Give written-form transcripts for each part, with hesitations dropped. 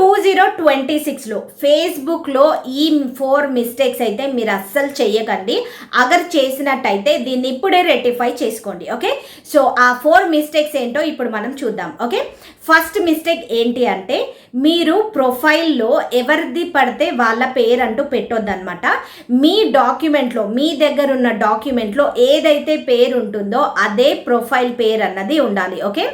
2026లో ఫేస్బుక్లో ఈ 4 మిస్టేక్స్ అయితే మీరు అస్సలు చెయ్యకండి. అగర్ చేసినట్టయితే దీన్ని ఇప్పుడే రెక్టిఫై చేసుకోండి. ఓకే, సో ఆ 4 మిస్టేక్స్ ఏంటో ఇప్పుడు మనం చూద్దాం. ఓకే, ఫస్ట్ మిస్టేక్ ఏంటి అంటే మీరు ప్రొఫైల్లో ఎవరిది పడితే వాళ్ళ పేరు అంటూ పెట్టొద్దన్నమాట. మీ డాక్యుమెంట్లో, మీ దగ్గర ఉన్న డాక్యుమెంట్లో ఏదైతే పేరు ఉంటుందో అదే ప్రొఫైల్ పేరు అన్నది ఉండాలి. ఓకే,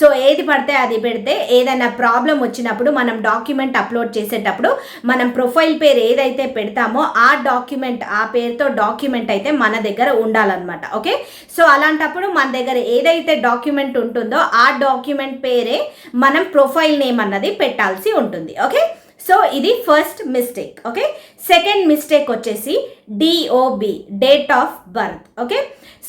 సో ఏది పడితే అది పెడితే ఏదైనా ప్రాబ్లం వచ్చినప్పుడు మనం డాక్యుమెంట్ అప్లోడ్ చేసేటప్పుడు మనం ప్రొఫైల్ పేరు ఏదైతే పెడతామో ఆ డాక్యుమెంట్, ఆ పేరుతో డాక్యుమెంట్ అయితే మన దగ్గర ఉండాలన్నమాట. ఓకే, సో అలాంటప్పుడు మన దగ్గర ఏదైతే డాక్యుమెంట్ ఉంటుందో ఆ డాక్యుమెంట్ పేరే మనం ప్రొఫైల్ నేమ్ అన్నది పెట్టాల్సి ఉంటుంది. ఓకే, సో ఇది first mistake. Okay, second mistake వచ్చేసి DOB, date of birth. Okay,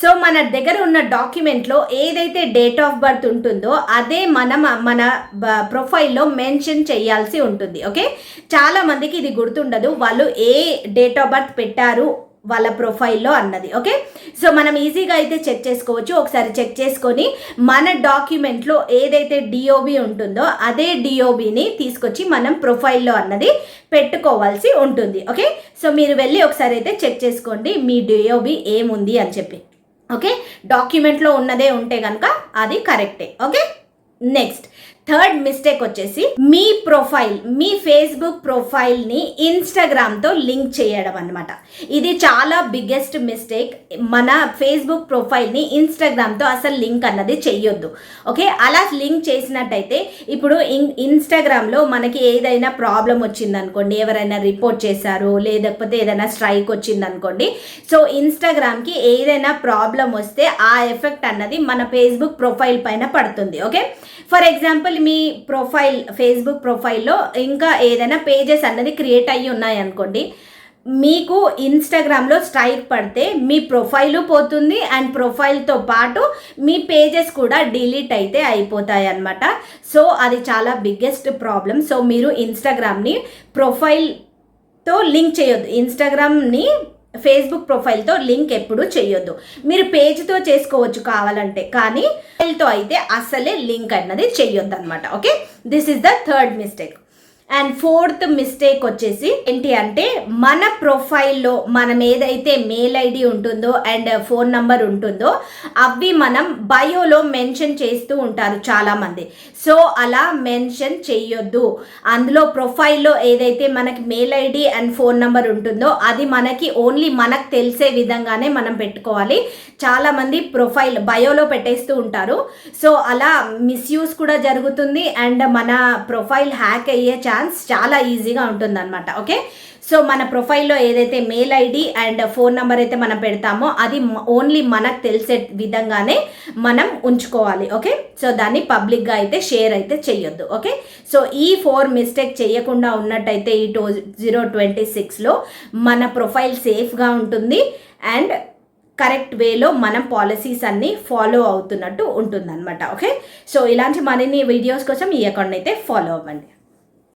so మన దగ్గర ఉన్న డాక్యుమెంట్లో ఏదైతే డేట్ ఆఫ్ బర్త్ ఉంటుందో అదే మన ప్రొఫైల్లో మెన్షన్ చేయాల్సి ఉంటుంది. ఓకే, చాలా మందికి ఇది గుర్తుండదు, వాళ్ళు ఏ డేట్ ఆఫ్ బర్త్ పెట్టారు వాళ్ళ ప్రొఫైల్లో అన్నది. ఓకే, సో మనం ఈజీగా అయితే చెక్ చేసుకోవచ్చు. ఒకసారి చెక్ చేసుకొని మన డాక్యుమెంట్లో ఏదైతే డిఓబి ఉంటుందో అదే డిఓబిని తీసుకొచ్చి మనం ప్రొఫైల్లో అన్నది పెట్టుకోవాల్సి ఉంటుంది. ఓకే, సో మీరు వెళ్ళి ఒకసారి అయితే చెక్ చేసుకోండి మీ డిఓబి ఏముంది అని చెప్పి. ఓకే, డాక్యుమెంట్లో ఉన్నదే ఉంటే కనుక అది కరెక్టే. ఓకే, నెక్స్ట్ థర్డ్ మిస్టేక్ వచ్చేసి మీ ప్రొఫైల్, మీ ఫేస్బుక్ ప్రొఫైల్ని ఇన్స్టాగ్రామ్తో లింక్ చేయడం అనమాట. ఇది చాలా బిగ్గెస్ట్ మిస్టేక్. మన ఫేస్బుక్ ప్రొఫైల్ని ఇన్స్టాగ్రామ్తో అసలు లింక్ అన్నది చెయ్యొద్దు. ఓకే, అలా లింక్ చేసినట్టయితే ఇప్పుడు ఇన్స్టాగ్రామ్లో మనకి ఏదైనా ప్రాబ్లం వచ్చిందనుకోండి, ఎవరైనా రిపోర్ట్ చేశారు లేకపోతే ఏదైనా స్ట్రైక్ వచ్చిందనుకోండి, సో ఇన్స్టాగ్రామ్కి ఏదైనా ప్రాబ్లం వస్తే ఆ ఎఫెక్ట్ అన్నది మన ఫేస్బుక్ ప్రొఫైల్ పైన పడుతుంది. Okay, for example me profile, Facebook ప్రొఫైల్లో ఇంకా ఏదైనా పేజెస్ అన్నది క్రియేట్ అయ్యి ఉన్నాయనుకోండి, మీకు ఇన్స్టాగ్రామ్లో స్ట్రైక్ పడితే మీ ప్రొఫైలు పోతుంది అండ్ ప్రొఫైల్తో పాటు మీ పేజెస్ కూడా డిలీట్ అయితే అయిపోతాయి అన్నమాట. సో అది చాలా బిగ్గెస్ట్ ప్రాబ్లం. సో మీరు ఇన్స్టాగ్రామ్ని ప్రొఫైల్తో లింక్ చేయొద్దు, ఇన్స్టాగ్రామ్ని ఫేస్బుక్ ప్రొఫైల్తో లింక్ ఎప్పుడు చేయొద్దు. మీరు పేజ్తో చేసుకోవచ్చు కావాలంటే, కానీ ప్రొఫైల్తో అయితే అసలే లింక్ అన్నది చేయొద్దు అనమాట. Okay, this is the third mistake. And fourth mistake వచ్చేసి ఏంటి అంటే మన ప్రొఫైల్లో మనం ఏదైతే మెయిల్ ఐడి ఉంటుందో అండ్ ఫోన్ నంబర్ ఉంటుందో అవి మనం బయోలో మెన్షన్ చేస్తూ ఉంటారు చాలామంది. సో అలా మెన్షన్ చేయొద్దు. అందులో ప్రొఫైల్లో ఏదైతే మనకి mail ID and phone number ఉంటుందో అది మనకి ఓన్లీ మనకు తెలిసే విధంగానే మనం పెట్టుకోవాలి. చాలామంది ప్రొఫైల్ బయోలో పెట్టేస్తూ ఉంటారు. సో అలా మిస్యూజ్ కూడా జరుగుతుంది అండ్ మన ప్రొఫైల్ హ్యాక్ అయ్యే చాలా ఈజీగా ఉంటుంది అనమాట. ఓకే, సో మన ప్రొఫైల్లో ఏదైతే mail ID and phone number అయితే మనం పెడతామో అది ఓన్లీ మనకు తెలిసే విధంగానే మనం ఉంచుకోవాలి. ఓకే, సో దాన్ని పబ్లిక్గా అయితే షేర్ అయితే చెయ్యొద్దు. ఓకే, సో ఈ 4 మిస్టేక్ చేయకుండా ఉన్నట్టయితే ఈ 2026లో మన ప్రొఫైల్ సేఫ్గా ఉంటుంది అండ్ కరెక్ట్ వేలో మనం పాలసీస్ అన్నీ ఫాలో అవుతున్నట్టు ఉంటుందన్నమాట. ఓకే, సో ఇలాంటి మరిన్ని వీడియోస్ కోసం ఈ అకౌంట్ అయితే ఫాలో అవ్వండి.